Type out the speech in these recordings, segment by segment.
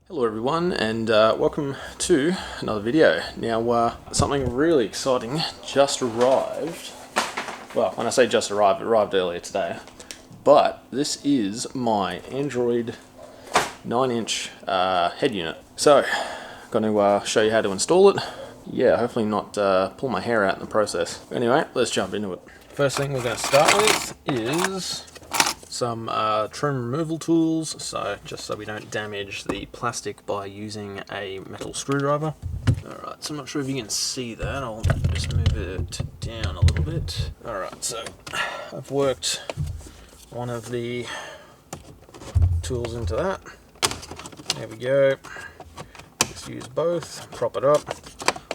Hello everyone, and welcome to another video. Now something really exciting just arrived. Well, when I say just arrived, it arrived earlier today. But this is my Android 9-inch head unit. So, going to show you how to install it. Yeah, hopefully not pull my hair out in the process. Anyway, let's jump into it. First thing we're going to start with is some trim removal tools, just so we don't damage the plastic by using a metal screwdriver. Alright, so I'm not sure if you can see that, I'll just move it down a little bit. Alright, so I've worked one of the tools into that. There we go. Just use both, prop it up.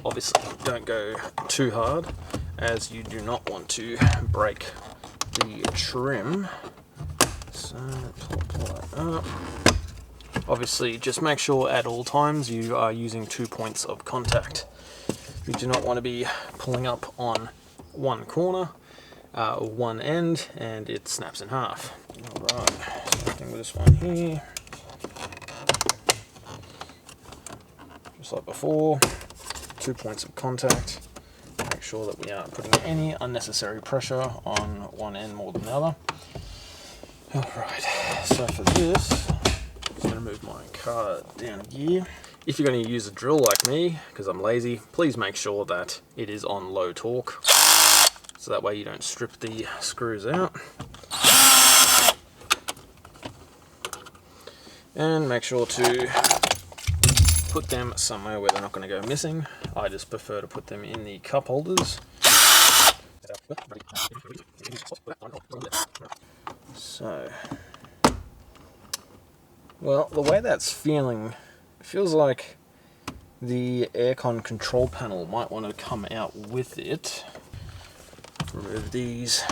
Obviously don't go too hard, as you do not want to break the trim. So pull that up. Obviously, just make sure at all times you are using 2 points of contact. You do not want to be pulling up on one corner or one end and it snaps in half. Alright, same thing with this one here. Just like before, 2 points of contact. Make sure that we aren't putting any unnecessary pressure on one end more than the other. Alright, so for this, I'm just going to move my car down a gear. If you're going to use a drill like me, because I'm lazy, please make sure that it is on low torque, so that way you don't strip the screws out. And make sure to put them somewhere where they're not going to go missing. I just prefer to put them in the cup holders. So, well, the way that's feeling, it feels like the aircon control panel might want to come out with it. Remove these.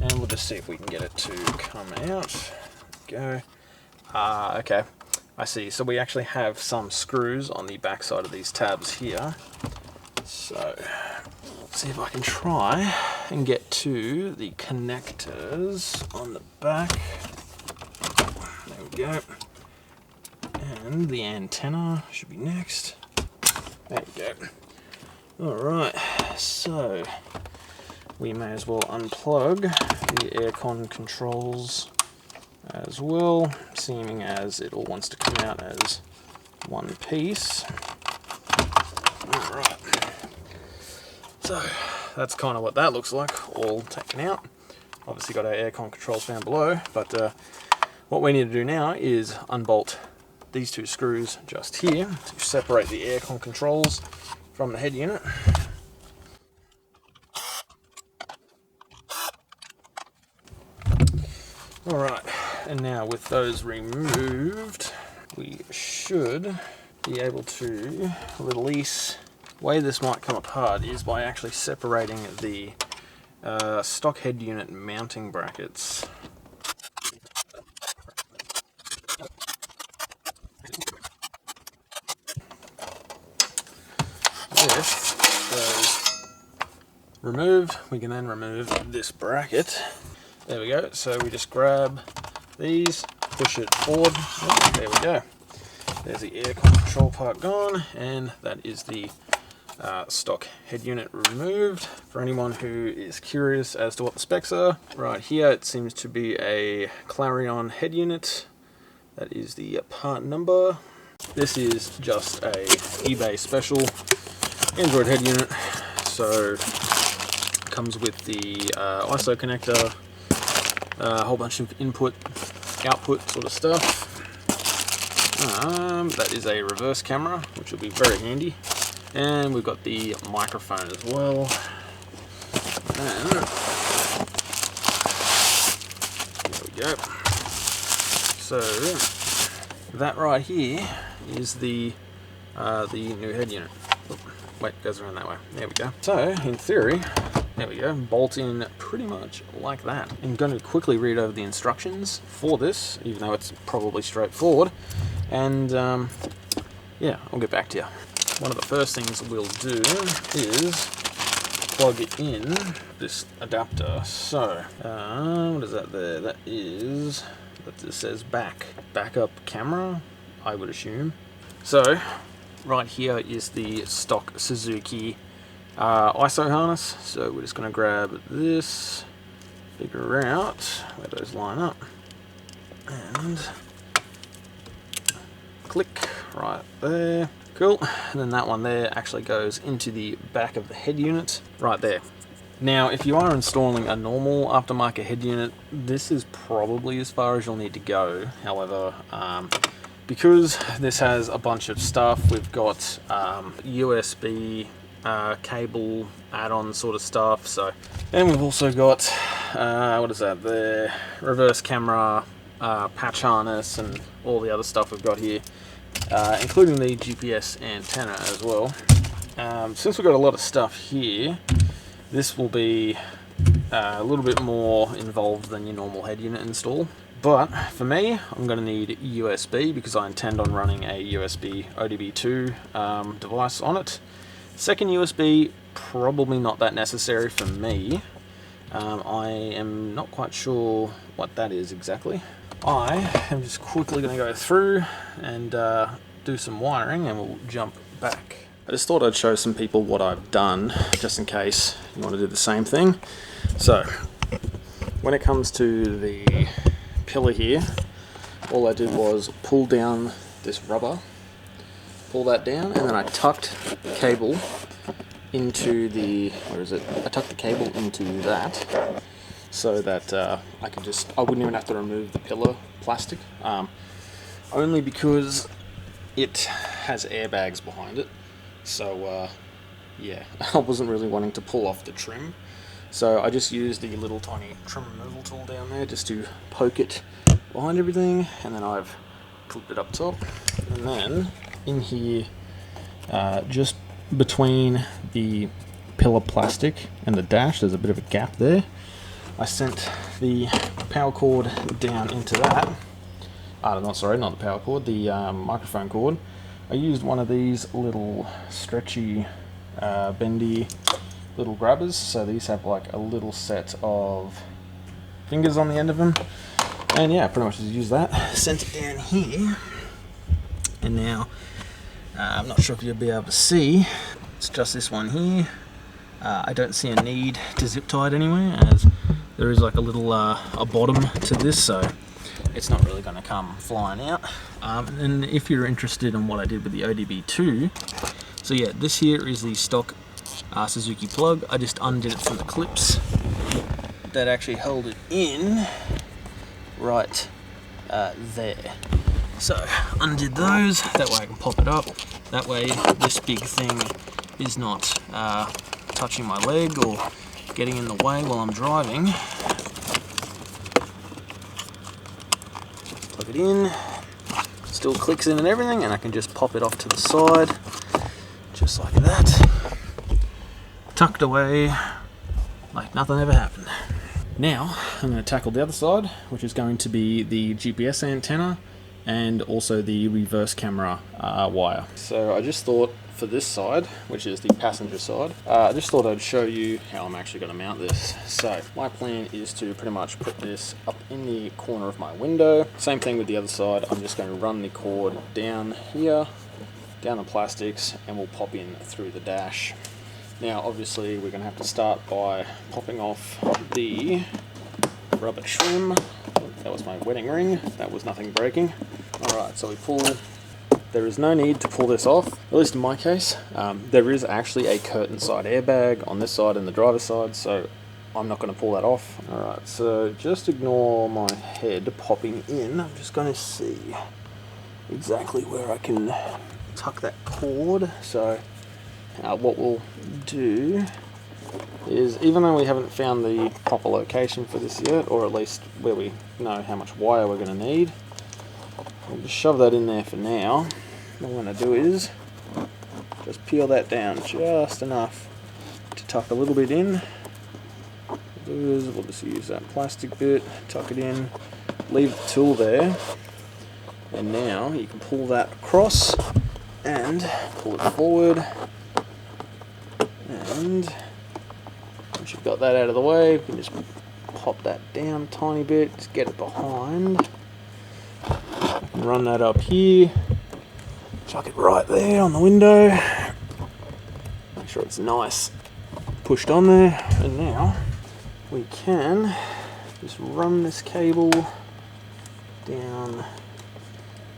And we'll just see if we can get it to come out. Go. Okay, I see. So we actually have some screws on the back side of these tabs here. So, let's see if I can try and get to the connectors on the back. There we go. And the antenna should be next. There we go. Alright, so we may as well unplug the aircon controls as well, seeming as it all wants to come out as one piece. Alright. So that's kind of what that looks like, all taken out. Obviously got our aircon controls down below, but what we need to do now is unbolt these two screws just here to separate the aircon controls from the head unit. Alright, and now with those removed, we should be able to release. The way this might come apart is by actually separating the stock head unit mounting brackets. If those removed, we can then remove this bracket. There we go. So we just grab these, push it forward. Oh, there we go. There's the aircon control part gone, and that is the stock head unit removed. For anyone who is curious as to what the specs are, right here it seems to be a Clarion head unit. That is the part number. This is just a eBay special Android head unit, so it comes with the ISO connector, a whole bunch of input, output sort of stuff. That is a reverse camera, which will be very handy. And we've got the microphone as well. And there we go. So that right here is the new head unit. Oh, wait, it goes around that way. There we go. So in theory, there we go, bolt in pretty much like that. I'm going to quickly read over the instructions for this, even though it's probably straightforward. And yeah, I'll get back to you. One of the first things we'll do is plug in this adapter. So, what is that there? That is, that just says backup camera, I would assume. So, right here is the stock Suzuki ISO harness. So we're just going to grab this, figure out where those line up, and click right there. Cool. And then that one there actually goes into the back of the head unit right there. Now, if you are installing a normal aftermarket head unit, this is probably as far as you'll need to go. However, because this has a bunch of stuff, we've got USB cable add-on sort of stuff. So, and we've also got what is that? The reverse camera, patch harness, and all the other stuff we've got here. Including the GPS antenna as well. Since we've got a lot of stuff here, this will be a little bit more involved than your normal head unit install. But for me, I'm going to need USB because I intend on running a USB ODB2 device on it. Second USB, probably not that necessary for me. I am not quite sure what that is exactly. I am just quickly going to go through and do some wiring, and we'll jump back. I just thought I'd show some people what I've done, just in case you want to do the same thing. So, when it comes to the pillar here, all I did was pull down this rubber, pull that down, and then I tucked the cable into the, where is it? I tucked the cable into that, so that I wouldn't even have to remove the pillar plastic, only because it has airbags behind it. So yeah, I wasn't really wanting to pull off the trim, so I just used the little tiny trim removal tool down there just to poke it behind everything, and then I've clipped it up top. And then in here, just between the pillar plastic and the dash, there's a bit of a gap there. I sent the power cord down into that. Sorry, not the power cord, the microphone cord. I used one of these little stretchy, bendy little grabbers. So these have like a little set of fingers on the end of them. And yeah, pretty much just use that. Sent it down here. And now, I'm not sure if you'll be able to see, it's just this one here. I don't see a need to zip tie it anywhere, as there is like a little a bottom to this, so it's not really going to come flying out. And if you're interested in what I did with the ODB2, so yeah, this here is the stock Suzuki plug. I just undid it from the clips that actually hold it in right there. So undid those, that way I can pop it up. That way this big thing is not touching my leg or getting in the way while I'm driving. Plug it in, still clicks in and everything, and I can just pop it off to the side, just like that. Tucked away, like nothing ever happened. Now, I'm going to tackle the other side, which is going to be the GPS antenna and also the reverse camera wire. So I just thought, for this side, which is the passenger side, I just thought I'd show you how I'm actually going to mount this. So my plan is to pretty much put this up in the corner of my window. Same thing with the other side. I'm just going to run the cord down here, down the plastics, and we'll pop in through the dash. Now obviously we're going to have to start by popping off the rubber trim. That was my wedding ring, that was nothing breaking. Alright, so we pull. There is no need to pull this off, at least in my case. There is actually a curtain side airbag on this side and the driver's side, so I'm not going to pull that off. Alright, so just ignore my head popping in. I'm just going to see exactly where I can tuck that cord. So what we'll do is, even though we haven't found the proper location for this yet, or at least where we know how much wire we're going to need, we'll just shove that in there for now. What I'm going to do is just peel that down just enough to tuck a little bit in. We'll just use that plastic bit, tuck it in, leave the tool there, and now you can pull that across and pull it forward, and Once you've got that out of the way, you can just pop that down a tiny bit, just get it behind. Run that up here, chuck it right there on the window. Make sure it's nice pushed on there, and now we can just run this cable down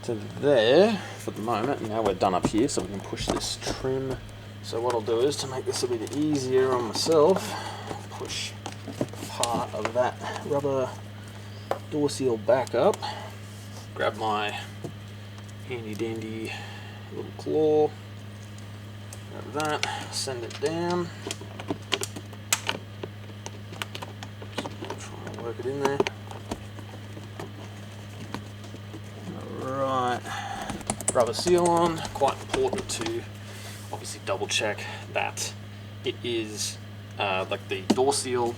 to there for the moment. Now we're done up here, so we can push this trim. So what I'll do is, to make this a bit easier on myself, push part of that rubber door seal back up, grab my handy dandy little claw, grab that, send it down, try and work it in there. Alright, rubber seal on. Quite important to obviously double check that it is like the door seal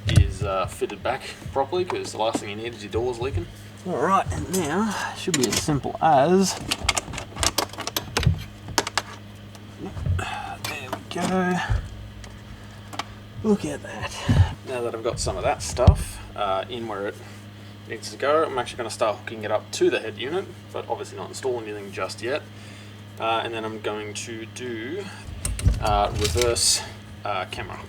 is fitted back properly, because the last thing you need is your doors leaking. Alright, and now it should be as simple as, there we go, look at that. Now that I've got some of that stuff in where it needs to go, I'm actually going to start hooking it up to the head unit, but obviously not install anything just yet. And then I'm going to do reverse camera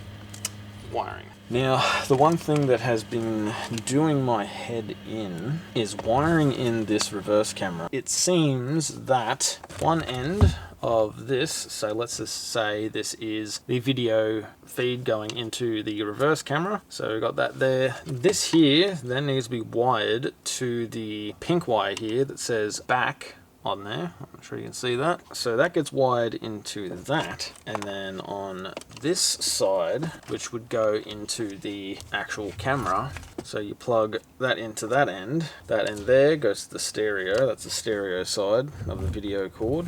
wiring. Now, the one thing that has been doing my head in is wiring in this reverse camera. It seems that one end of this, so let's just say this is the video feed going into the reverse camera, so we've got that there. This here then needs to be wired to the pink wire here that says back on there. I'm sure you can see that. So that gets wired into that, and then on this side, which would go into the actual camera, so you plug that into that end there goes to the stereo. That's the stereo side of the video cord.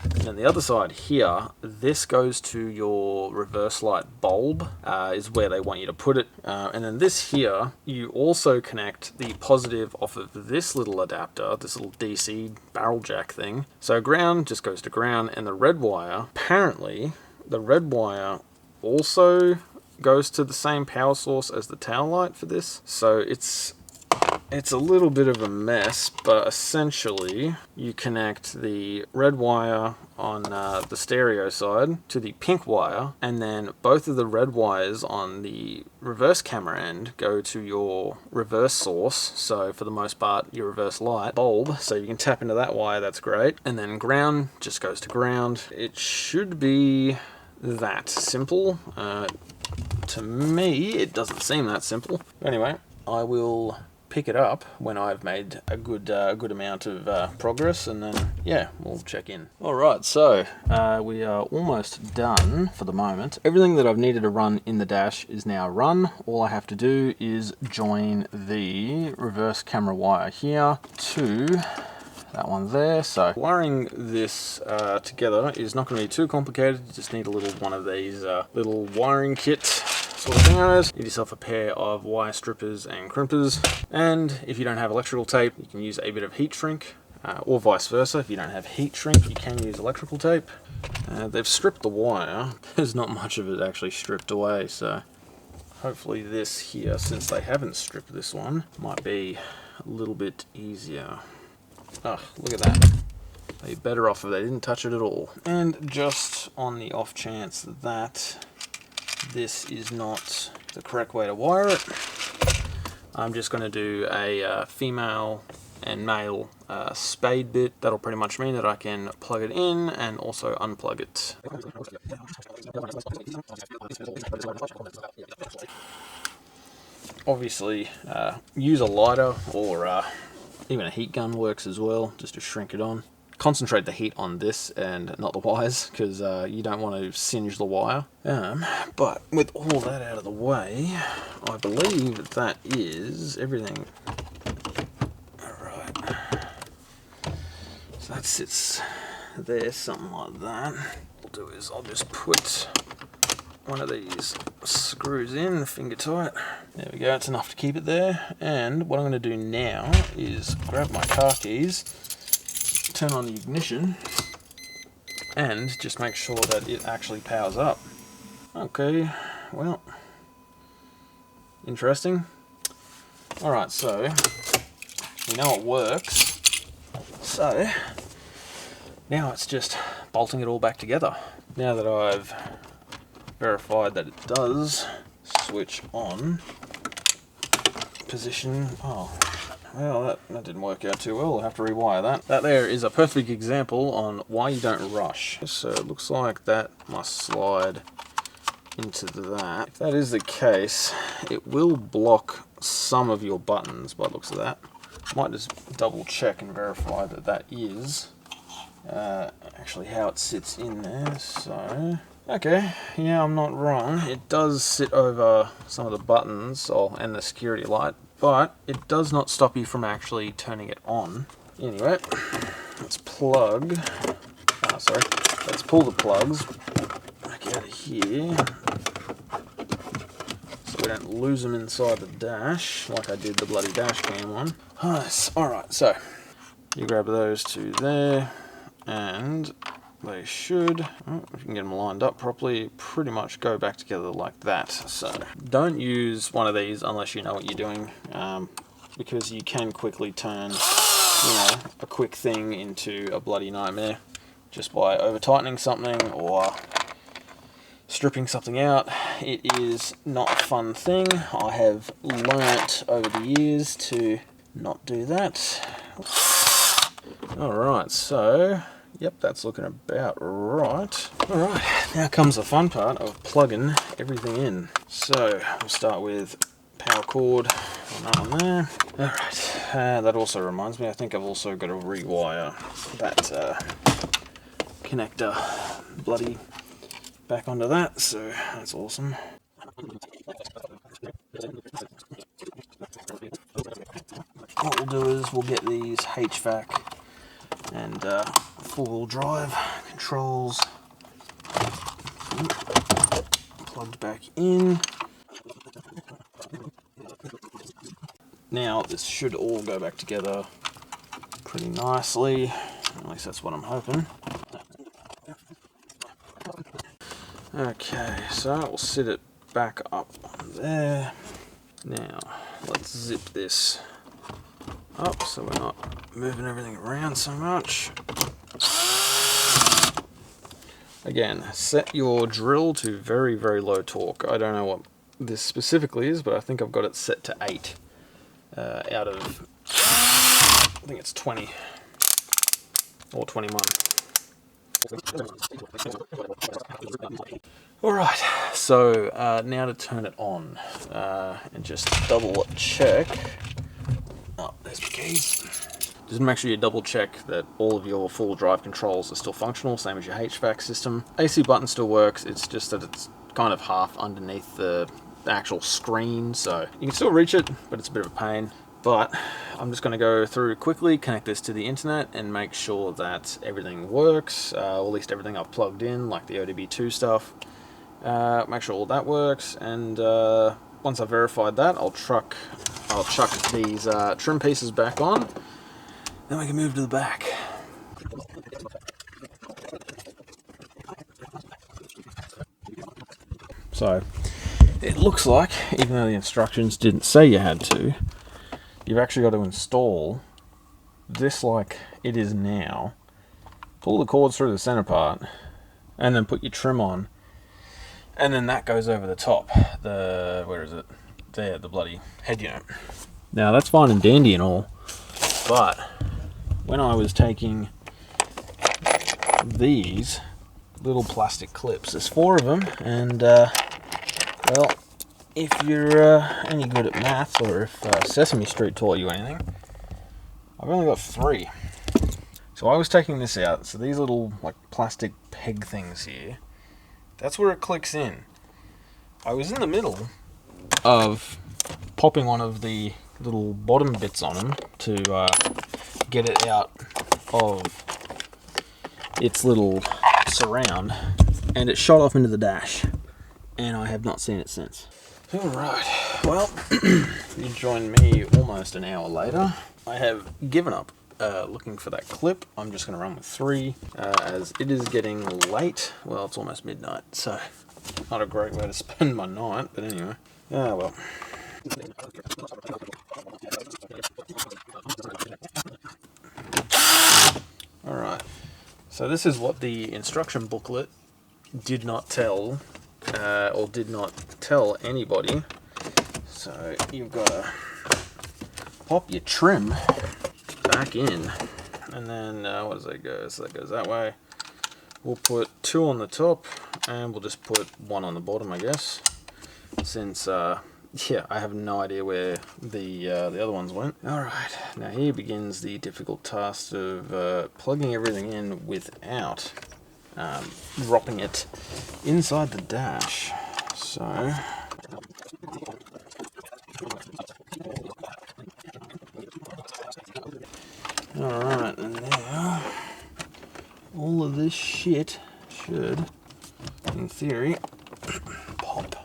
And then the other side here, this goes to your reverse light bulb, is where they want you to put it. And then this here, you also connect the positive off of this little adapter, this little DC barrel jack thing. So ground just goes to ground, and the red wire, apparently the red wire also goes to the same power source as the tail light for this. So it's a little bit of a mess, but essentially you connect the red wire on the stereo side to the pink wire, and then both of the red wires on the reverse camera end go to your reverse source, so for the most part your reverse light bulb, so you can tap into that wire. That's great. And then ground just goes to ground. It should be that simple. To me it doesn't seem that simple. Anyway, I will pick it up when I've made a good amount of progress, and then yeah, we'll check in. Alright, so we are almost done for the moment. Everything that I've needed to run in the dash is now run. All I have to do is join the reverse camera wire here to that one there. So wiring this together is not going to be too complicated. You just need a little one of these little wiring kit sort of thingos. Get yourself a pair of wire strippers and crimpers, and if you don't have electrical tape, you can use a bit of heat shrink, or vice versa. If you don't have heat shrink, you can use electrical tape. They've stripped the wire. There's not much of it actually stripped away, so hopefully this here, since they haven't stripped this one, might be a little bit easier. Oh, look at that. They'd be better off if they didn't touch it at all. And just on the off chance that this is not the correct way to wire it, I'm just going to do a female and male spade bit. That'll pretty much mean that I can plug it in and also unplug it. Obviously, use a lighter, or even a heat gun works as well, just to shrink it on. Concentrate the heat on this and not the wires, because you don't want to singe the wire. But with all that out of the way, I believe that is everything. Alright, so that sits there, something like that. What I'll do is I'll just put one of these screws in, finger tight. There we go, it's enough to keep it there. And what I'm going to do now is grab my car keys, turn on the ignition, and just make sure that it actually powers up. Okay, well, Interesting. Alright, so we know it works. So now it's just bolting it all back together. Now that I've verified that it does switch on, position, oh, well, that didn't work out too well. I'll have to rewire that. That there is a perfect example on why you don't rush. So it looks like that must slide into that. If that is the case, it will block some of your buttons by the looks of that. Might just double check and verify that that is actually how it sits in there. So, okay, yeah, I'm not wrong. It does sit over some of the buttons and the security light, but it does not stop you from actually turning it on. Anyway, let's plug. Let's pull the plugs back out of here so we don't lose them inside the dash like I did the bloody dash cam one. Nice. Alright, so you grab those two there, and they should, if you can get them lined up properly, pretty much go back together like that. So don't use one of these unless you know what you're doing, because you can quickly turn, a quick thing into a bloody nightmare just by over tightening something or stripping something out. It is not a fun thing. I have learnt over the years to not do that. Alright, so yep, that's looking about right. Alright, now comes the fun part of plugging everything in. So we'll start with power cord on that one there. Alright, that also reminds me, I think I've also got to rewire that connector bloody back onto that, so that's awesome. What we'll do is we'll get these HVAC and four-wheel drive controls plugged back in. Now this should all go back together pretty nicely, at least that's what I'm hoping. Okay, so we'll sit it back up on there. Now let's zip this up so we're not moving everything around so much. Again, set your drill to very, very low torque. I don't know what this specifically is, but I think I've got it set to 8 out of, I think it's 20 or 21. Alright, so now to turn it on and just double check. Oh, there's my keys. Just make sure you double check that all of your full drive controls are still functional, same as your HVAC system. AC button still works, it's just that it's kind of half underneath the actual screen, so you can still reach it, but it's a bit of a pain. But I'm just going to go through quickly, connect this to the internet, and make sure that everything works, or at least everything I've plugged in, like the ODB2 stuff. Make sure all that works, and once I've verified that, I'll chuck these trim pieces back on. Then we can move to the back. So it looks like, even though the instructions didn't say you had to, you've actually got to install this like it is now, pull the cords through the center part, and then put your trim on, and then that goes over the top. Where is it? There, the bloody head unit. Now that's fine and dandy and all, but when I was taking these little plastic clips, there's 4 of them, and well, if you're any good at maths, or if Sesame Street taught you anything, I've only got 3. So I was taking this out, so these little like plastic peg things here, that's where it clicks in. I was in the middle of popping one of the little bottom bits on them to get it out of its little surround, and it shot off into the dash, and I have not seen it since. Alright, well, you joined me almost an hour later. I have given up looking for that clip. I'm just going to run with 3, as it is getting late. Well, it's almost midnight, so not a great way to spend my night, but anyway. Ah, well, Alright, so this is what the instruction booklet did not tell, or did not tell anybody. So you've got to pop your trim back in, and then what does that go? So that goes that way. We'll put 2 on the top, and we'll just put 1 on the bottom, I guess, since yeah, I have no idea where the other ones went. Alright, now here begins the difficult task of plugging everything in without dropping it inside the dash. So alright, and now all of this shit should, in theory, pop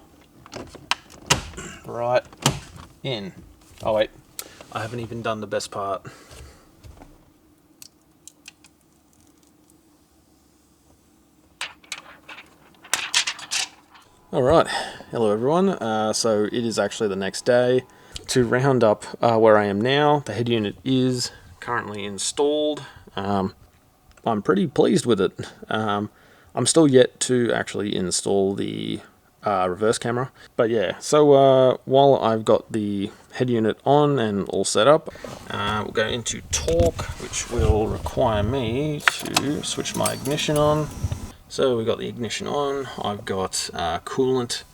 right in. Oh wait, I haven't even done the best part. Alright, hello everyone. So it is actually the next day. To round up where I am now, the head unit is currently installed. I'm pretty pleased with it. I'm still yet to actually install the reverse camera, but yeah, so while I've got the head unit on and all set up, we'll go into torque, which will require me to switch my ignition on. So we've got the ignition on, I've got coolant,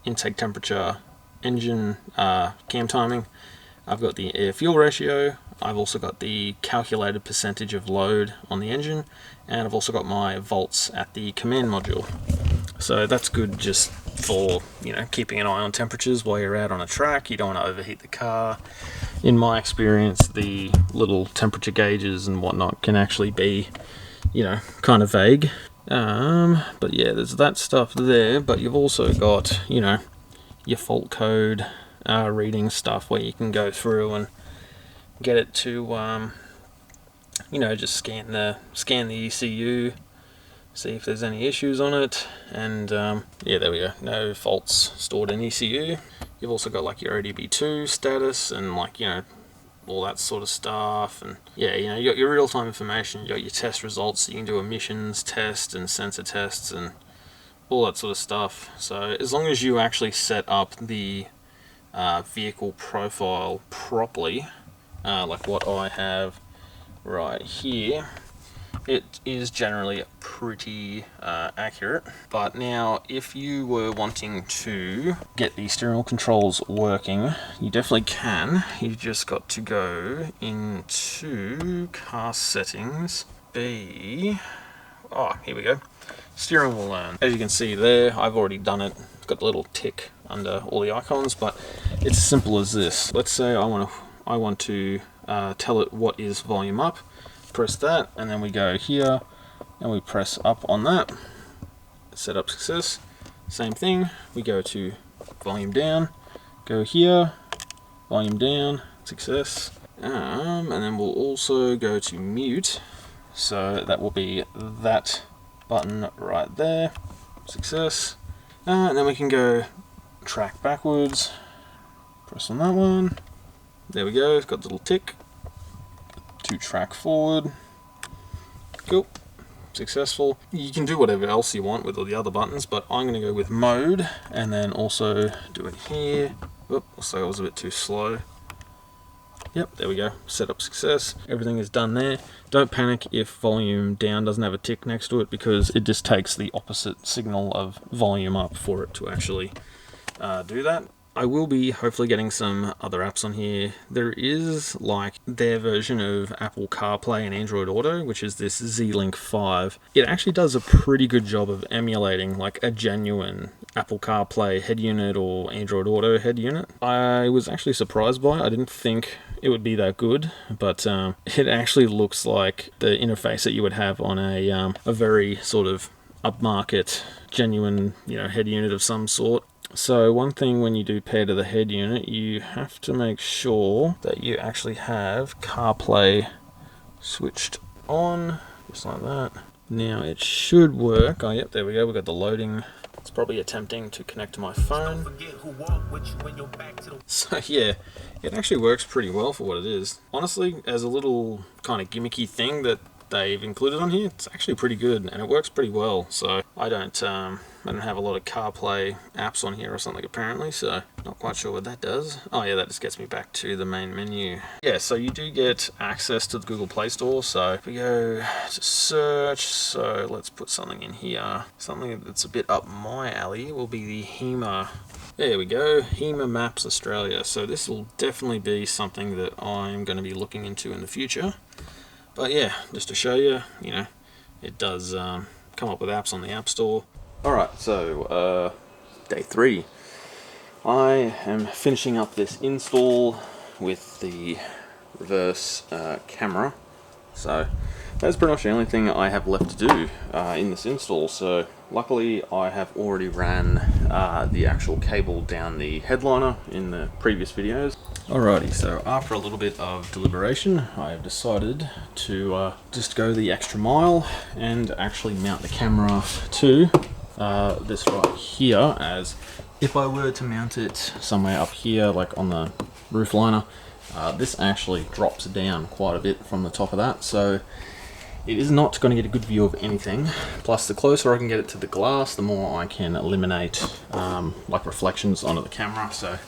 intake temperature, engine cam timing, I've got the air fuel ratio, I've also got the calculated percentage of load on the engine, and I've also got my volts at the command module. So that's good just for, you know, keeping an eye on temperatures while you're out on a track. You don't want to overheat the car. In my experience, the little temperature gauges and whatnot can actually be, you know, kind of vague. But yeah, there's that stuff there, but you've also got, you know, your fault code reading stuff where you can go through and get it to, you know, just scan the ECU, see if there's any issues on it, and yeah, there we go, no faults stored in ECU. You've also got like your ODB2 status and, like, you know, all that sort of stuff, and yeah, you know, you got your real-time information, you got your test results, so you can do emissions test and sensor tests and all that sort of stuff. So as long as you actually set up the vehicle profile properly, like what I have right here, it is generally pretty accurate. But now, if you were wanting to get the steering wheel controls working, you definitely can. You've just got to go into car settings, oh, here we go, steering wheel learn. As you can see there, I've already done it. It's got the little tick under all the icons, but it's as simple as this. Let's say I want to tell it what is volume up. Press that, and then we go here and we press up on that. Setup success. Same thing, we go to volume down, go here, volume down, success. And then we'll also go to mute, so that will be that button right there, success. And then we can go track backwards, press on that one, there we go, it's got the little tick. To track forward, cool, successful. You can do whatever else you want with all the other buttons, but I'm going to go with mode, and then also do it here. Looks like I was a bit too slow. Yep, there we go, setup success. Everything is done there. Don't panic if volume down doesn't have a tick next to it, because it just takes the opposite signal of volume up for it to actually do that. I will be hopefully getting some other apps on here. There is like their version of Apple CarPlay and Android Auto, which is this Z-Link 5. It actually does a pretty good job of emulating like a genuine Apple CarPlay head unit or Android Auto head unit. I was actually surprised by it. I didn't think it would be that good, but it actually looks like the interface that you would have on a very sort of upmarket, genuine, you know, head unit of some sort. So one thing when you do pair to the head unit, you have to make sure that you actually have CarPlay switched on, just like that. Now it should work. Oh yep, there we go, we've got the loading It's probably attempting to connect to my phone. So yeah, it actually works pretty well for what it is. Honestly, as a little kind of gimmicky thing that they've included on here, it's actually pretty good and it works pretty well. So I don't have a lot of CarPlay apps on here or something apparently, so not quite sure what that does. Oh yeah, that just gets me back to the main menu. Yeah, so you do get access to the Google Play Store. So if we go to search, so let's put something in here. Something that's a bit up my alley will be the HEMA. There we go, HEMA Maps Australia. So this will definitely be something that I'm going to be looking into in the future. But yeah, just to show you, you know, it does come up with apps on the App Store. Alright, so day 3. I am finishing up this install with the reverse camera. So that's pretty much the only thing I have left to do in this install. So luckily I have already ran the actual cable down the headliner in the previous videos. Alrighty, so after a little bit of deliberation, I have decided to just go the extra mile and actually mount the camera to this right here, as if I were to mount it somewhere up here, like on the roof liner, this actually drops down quite a bit from the top of that, so it is not going to get a good view of anything. Plus, the closer I can get it to the glass, the more I can eliminate like reflections onto the camera. So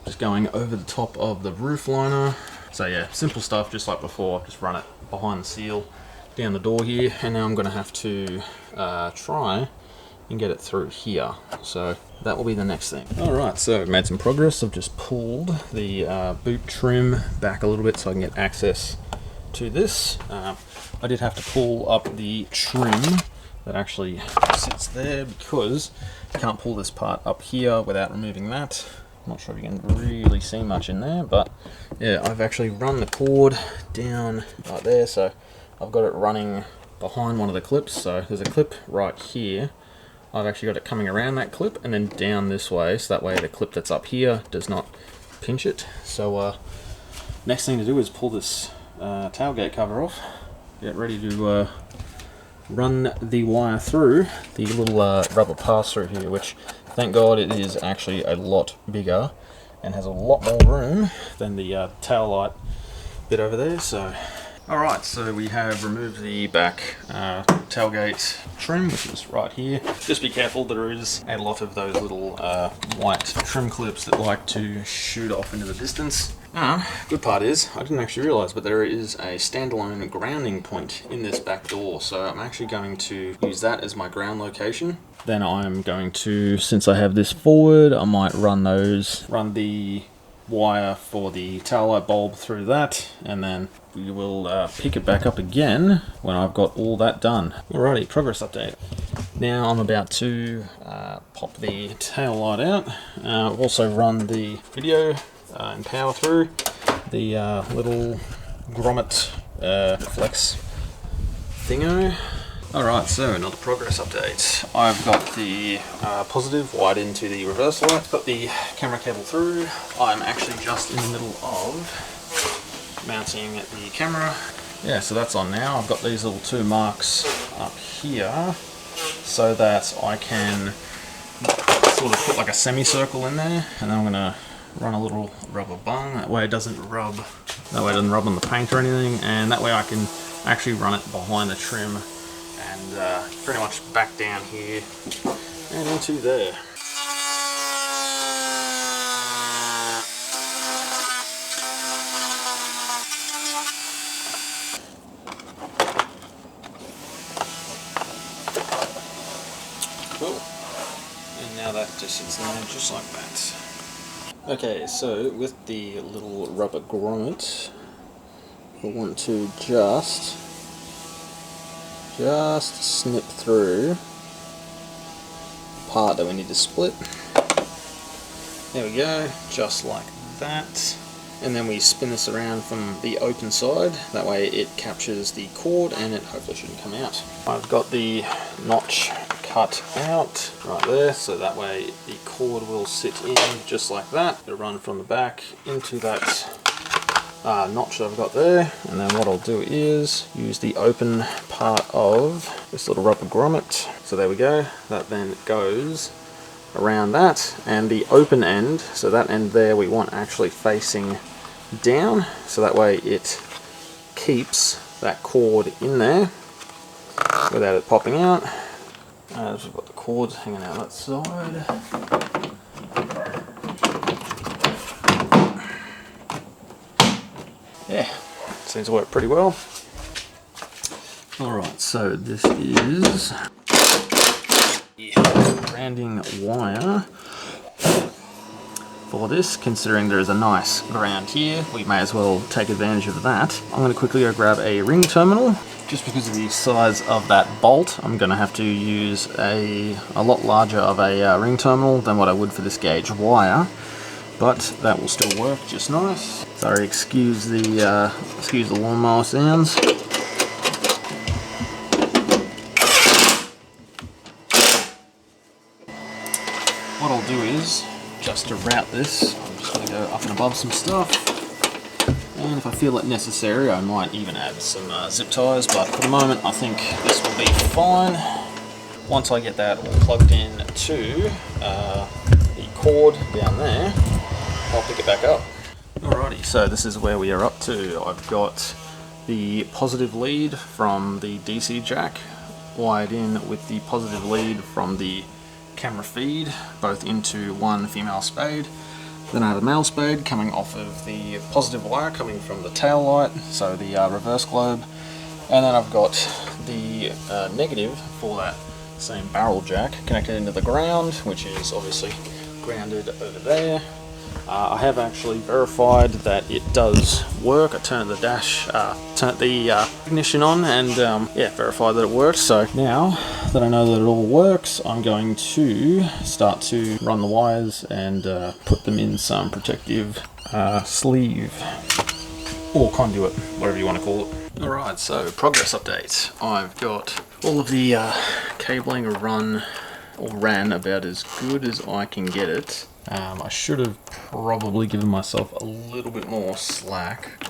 just going over the top of the roof liner. So yeah, simple stuff, just like before. Just run it behind the seal, down the door here, and now I'm going to have to try and get it through here. So that will be the next thing. Alright, so I've made some progress. I've just pulled the boot trim back a little bit so I can get access to this. I did have to pull up the trim that actually sits there because you can't pull this part up here without removing that. I'm not sure if you can really see much in there, but yeah, I've actually run the cord down right there, so I've got it running behind one of the clips. So there's a clip right here. I've actually got it coming around that clip and then down this way, so that way the clip that's up here does not pinch it. So next thing to do is pull this tailgate cover off, get ready to run the wire through the little rubber pass-through here, which thank God it is actually a lot bigger and has a lot more room than the tail light bit over there. So alright, so we have removed the back tailgate trim, which is right here. Just be careful, there is a lot of those little white trim clips that like to shoot off into the distance. Good part is, I didn't actually realise, but there is a standalone grounding point in this back door, so I'm actually going to use that as my ground location. Then I'm going to, since I have this forward, I might run the wire for the tail light bulb through that, and then we will pick it back up again when I've got all that done. Alrighty, progress update. Now I'm about to pop the tail light out. I've also run the video and power through the little grommet flex thingo. Alright, so another progress update. I've got the positive wired into the reverse light, got the camera cable through. I'm actually just in the middle of mounting the camera. Yeah, so that's on now. I've got these little 2 marks up here so that I can sort of put like a semicircle in there, and then I'm gonna run a little rubber bung. That way it doesn't rub on the paint or anything, and that way I can actually run it behind the trim and pretty much back down here and into there. Cool. And now that just sits there just like that. Okay, so with the little rubber grommet, I want to just snip through the part that we need to split. There we go, just like that. And then we spin this around from the open side, that way it captures the cord and it hopefully shouldn't come out. I've got the notch cut out right there, so that way the cord will sit in just like that. It'll run from the back into that notch that I've got there, and then what I'll do is use the open part of this little rubber grommet. So there we go, that then goes around that, and the open end, so that end there we want actually facing down, so that way it keeps that cord in there without it popping out. So we've got the cord hanging out that side. Yeah, seems to work pretty well. Alright, so this is the grounding wire for this. Considering there is a nice ground here, we may as well take advantage of that. I'm going to quickly go grab a ring terminal. Just because of the size of that bolt, I'm going to have to use a lot larger of a ring terminal than what I would for this gauge wire, but that will still work just nice. Sorry, excuse the lawnmower sounds. What I'll do is, just to route this, I'm just going to go up and above some stuff. And if I feel it necessary, I might even add some zip ties, but for the moment I think this will be fine. Once I get that all plugged in to the cord down there, I'll pick it back up. Alrighty, so this is where we are up to. I've got the positive lead from the DC jack wired in with the positive lead from the camera feed, both into one female spade. Then I have a male spade coming off of the positive wire coming from the tail light, so the reverse globe. And then I've got the negative for that same barrel jack connected into the ground, which is obviously grounded over there. I have actually verified that it does work. I turned the ignition on and yeah, verified that it works. So now that I know that it all works, I'm going to start to run the wires and put them in some protective sleeve or conduit, whatever you want to call it. Alright, so progress update. I've got all of the cabling ran about as good as I can get it. I should have probably given myself a little bit more slack,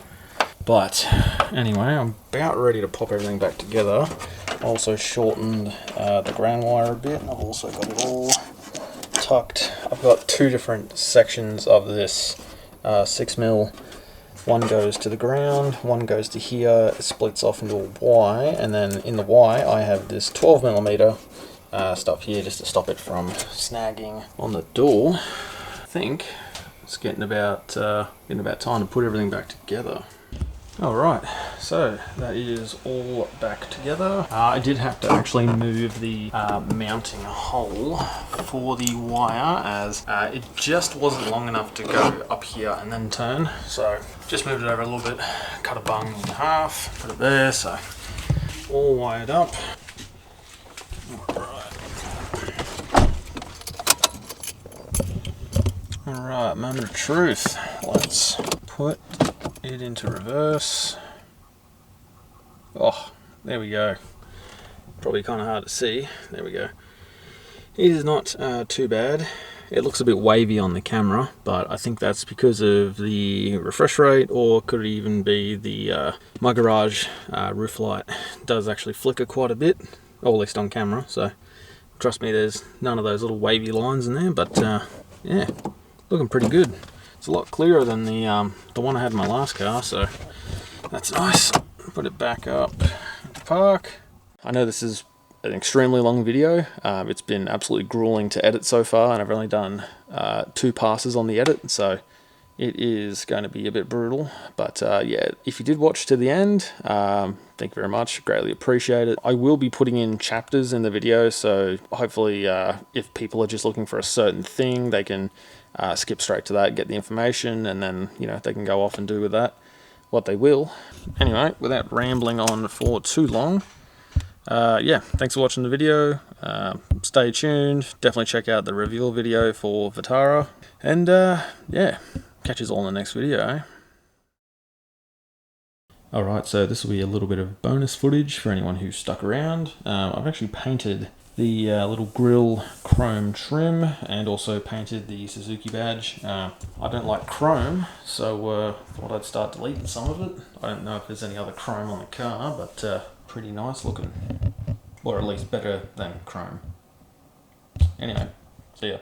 but anyway, I'm about ready to pop everything back together. I also shortened the ground wire a bit, and I've also got it all tucked. I've got two different sections of this 6mm. One goes to the ground, one goes to here, it splits off into a Y, and then in the Y I have this 12mm stuff here just to stop it from snagging on the door. I think it's getting about time to put everything back together. Alright, so that is all back together. I did have to actually move the mounting hole for the wire, as it just wasn't long enough to go up here and then turn. So just moved it over a little bit, cut a bung in half, put it there, so all wired up. Alright, moment of truth. Let's put it into reverse. Oh, there we go. Probably kind of hard to see. There we go. It is not too bad. It looks a bit wavy on the camera, but I think that's because of the refresh rate, or could it even be the my garage roof light does actually flicker quite a bit, or at least on camera, so trust me, there's none of those little wavy lines in there, but yeah, looking pretty good. It's a lot clearer than the one I had in my last car, so that's nice. Put it back up into park. I know this is an extremely long video. It's been absolutely grueling to edit so far, and I've only done 2 passes on the edit, so it is going to be a bit brutal. But yeah, if you did watch to the end, thank you very much, greatly appreciate it. I will be putting in chapters in the video, so hopefully if people are just looking for a certain thing, they can skip straight to that, get the information, and then, you know, they can go off and do with that what they will. Anyway, without rambling on for too long, yeah, thanks for watching the video. Stay tuned. Definitely check out the reveal video for Vitara. And yeah, catch us all in the next video, eh? Alright, so this will be a little bit of bonus footage for anyone who stuck around. I've actually painted the little grille chrome trim, and also painted the Suzuki badge. I don't like chrome, so thought I'd start deleting some of it. I don't know if there's any other chrome on the car, but pretty nice looking, or at least better than chrome. Anyway, see ya.